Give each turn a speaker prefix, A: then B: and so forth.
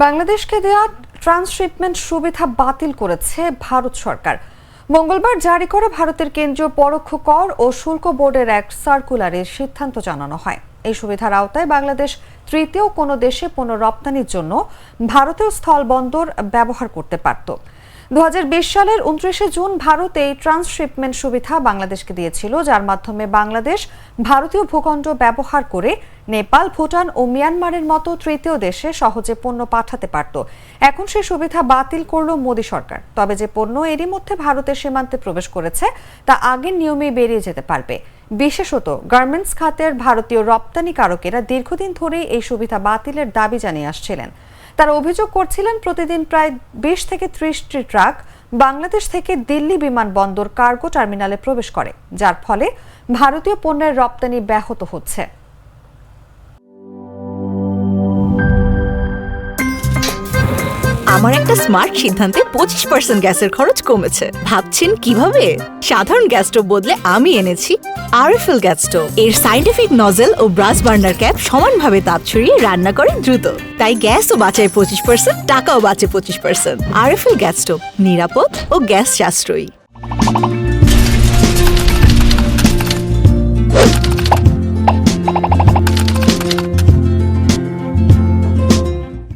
A: বাংলাদেশকে দেয়া ট্রান্সশিপমেন্ট সুবিধা বাতিল করেছে ভারত সরকার। মঙ্গলবার জারি করা ভারতের কেন্দ্রীয় পরোক্ষ কর ও শুল্ক বোর্ডের এক সার্কুলারে সিদ্ধান্ত জানানো হয়। এই সুবিধার আওতায় বাংলাদেশ তৃতীয় কোনো দেশে পণ্য রপ্তানির জন্য ভারতীয় স্থলবন্দর ব্যবহার করতে পারত। 2020 সালের 29 জুন ভারত এই ট্রান্সশিপমেন্ট সুবিধা বাংলাদেশকে দিয়েছিল, যার মাধ্যমে বাংলাদেশ ভারতীয় ভূখণ্ড ব্যবহার করে নেপাল, ভুটান ও মিয়ানমারের মতো তৃতীয় দেশে সহজে পণ্য পাঠাতে পারত। এখন সেই সুবিধা বাতিল করল মোদী সরকার। তবে যে পণ্য এরই মধ্যে ভারতের সীমান্তে প্রবেশ করেছে তা আগের নিয়মে বেরিয়ে যেতে পারবে। বিশেষত গার্মেন্টস খাতের ভারতীয় রপ্তানিকারকেরা দীর্ঘদিন ধরেই এই সুবিধা বাতিলের দাবি জানিয়ে আসছিলেন। তারা অভিযোগ করছিলেন, প্রতিদিন প্রায় 20 থেকে 30টি ট্রাক বাংলাদেশ থেকে দিল্লি বিমানবন্দর কার্গো টার্মিনালে প্রবেশ করে, যার ফলে ভারতীয় পণ্যের রপ্তানি ব্যাহত হচ্ছে।
B: আমার একটা স্মার্ট সিদ্ধান্তে 25% গ্যাসের খরচ কমেছে। ভাবছেন কিভাবে? সাধারণ গ্যাস স্টোভ বদলে আমি এনেছি আরএফএল গ্যাস স্টোভ। এর সাইন্টিফিক নজেল ও ব্রাস বার্নার ক্যাপ সমানভাবে তাপ ছড়িয়ে রান্না করে দ্রুত। তাই গ্যাসও বাঁচায় 25%, টাকাও বাঁচে 25%। আরএফএল গ্যাস স্টোভ নিরাপদ ও গ্যাস সাশ্রয়ী।